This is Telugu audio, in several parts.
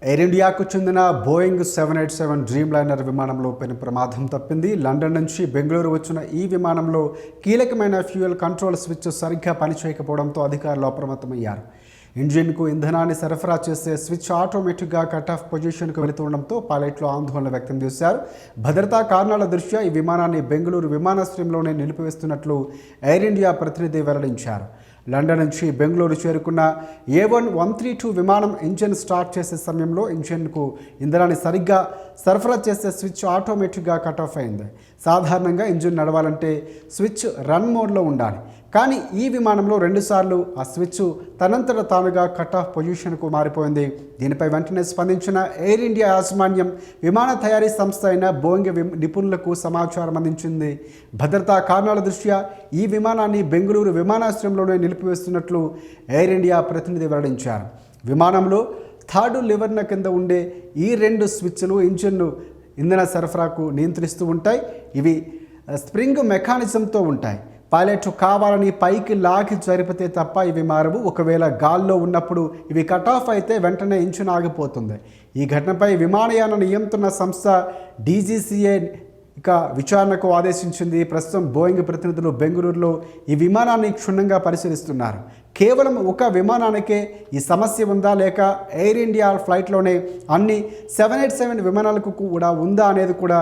ఎయిర్ ఇండియాకు చెందిన బోయింగ్ 787 డ్రీమ్ లైనర్ విమానంలో పెను ప్రమాదం తప్పింది. లండన్ నుంచి బెంగళూరు వచ్చిన ఈ విమానంలో కీలకమైన ఫ్యూయల్ కంట్రోల్ స్విచ్ సరిగ్గా పనిచేయకపోవడంతో అధికారులు అప్రమత్తమయ్యారు. ఇంజిన్కు ఇంధనాన్ని సరఫరా చేసే స్విచ్ ఆటోమేటిక్గా కట్ ఆఫ్ పొజిషన్కు వెళుతుండడంతో పైలట్లు ఆందోళన వ్యక్తం చేశారు. భద్రతా కారణాల దృష్ట్యా ఈ విమానాన్ని బెంగళూరు విమానాశ్రయంలోనే నిలిపివేస్తున్నట్లు ఎయిర్ ఇండియా ప్రతినిధి వెల్లడించారు. లండన్ నుంచి బెంగళూరు చేరుకున్న A132 విమానం ఇంజిన్ స్టార్ట్ చేసే సమయంలో ఇంజిన్కు ఇంధనాన్ని సరిగ్గా సరఫరా చేసే స్విచ్ ఆటోమేటిక్గా కట్ ఆఫ్ అయింది. సాధారణంగా ఇంజిన్ నడవాలంటే స్విచ్ రన్ మోడ్లో ఉండాలి. కానీ ఈ విమానంలో 2 సార్లు ఆ స్విచ్ తనంతట తానుగా కట్ ఆఫ్ పొజిషన్కు మారిపోయింది. దీనిపై వెంటనే స్పందించిన ఎయిర్ ఇండియా యాజమాన్యం విమాన తయారీ సంస్థ అయిన బోయింగ్ నిపుణులకు సమాచారం అందించింది. భద్రతా కారణాల దృష్ట్యా ఈ విమానాన్ని బెంగళూరు విమానాశ్రయంలోనే నిలిపివేస్తున్నట్లు ఎయిర్ ఇండియా ప్రతినిధి వెల్లడించారు. విమానంలో థర్డ్ లివర్న కింద ఉండే ఈ 2 స్విచ్లు ఇంజిన్ను ఇంధన సరఫరాకు నియంత్రిస్తూ ఉంటాయి. ఇవి స్ప్రింగ్ మెకానిజంతో ఉంటాయి. పైలట్ కావాలని పైకి లాగి జరిపితే తప్ప ఇవి మారవు. ఒకవేళ గాల్లో ఉన్నప్పుడు ఇవి కట్ ఆఫ్ అయితే వెంటనే ఇంజిన్ ఆగిపోతుంది. ఈ ఘటనపై విమానయాన నియంత్రణ సంస్థ DGCA విచారణకు ఆదేశించింది. ప్రస్తుతం బోయింగ్ ప్రతినిధులు బెంగళూరులో ఈ విమానాన్ని క్షుణ్ణంగా పరిశీలిస్తున్నారు. కేవలం ఒక విమానానికే ఈ సమస్య ఉందా లేక ఎయిర్ ఇండియా ఫ్లైట్లోనే అన్ని 787 విమానాలకు కూడా ఉందా అనేది కూడా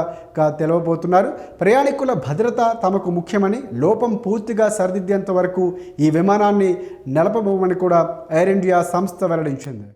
తెలియబోతున్నారు. ప్రయాణికుల భద్రత తమకు ముఖ్యమని, లోపం పూర్తిగా సరిదిద్దేంత వరకు ఈ విమానాన్ని నడపబోమని కూడా ఎయిర్ ఇండియా సంస్థ వెల్లడించింది.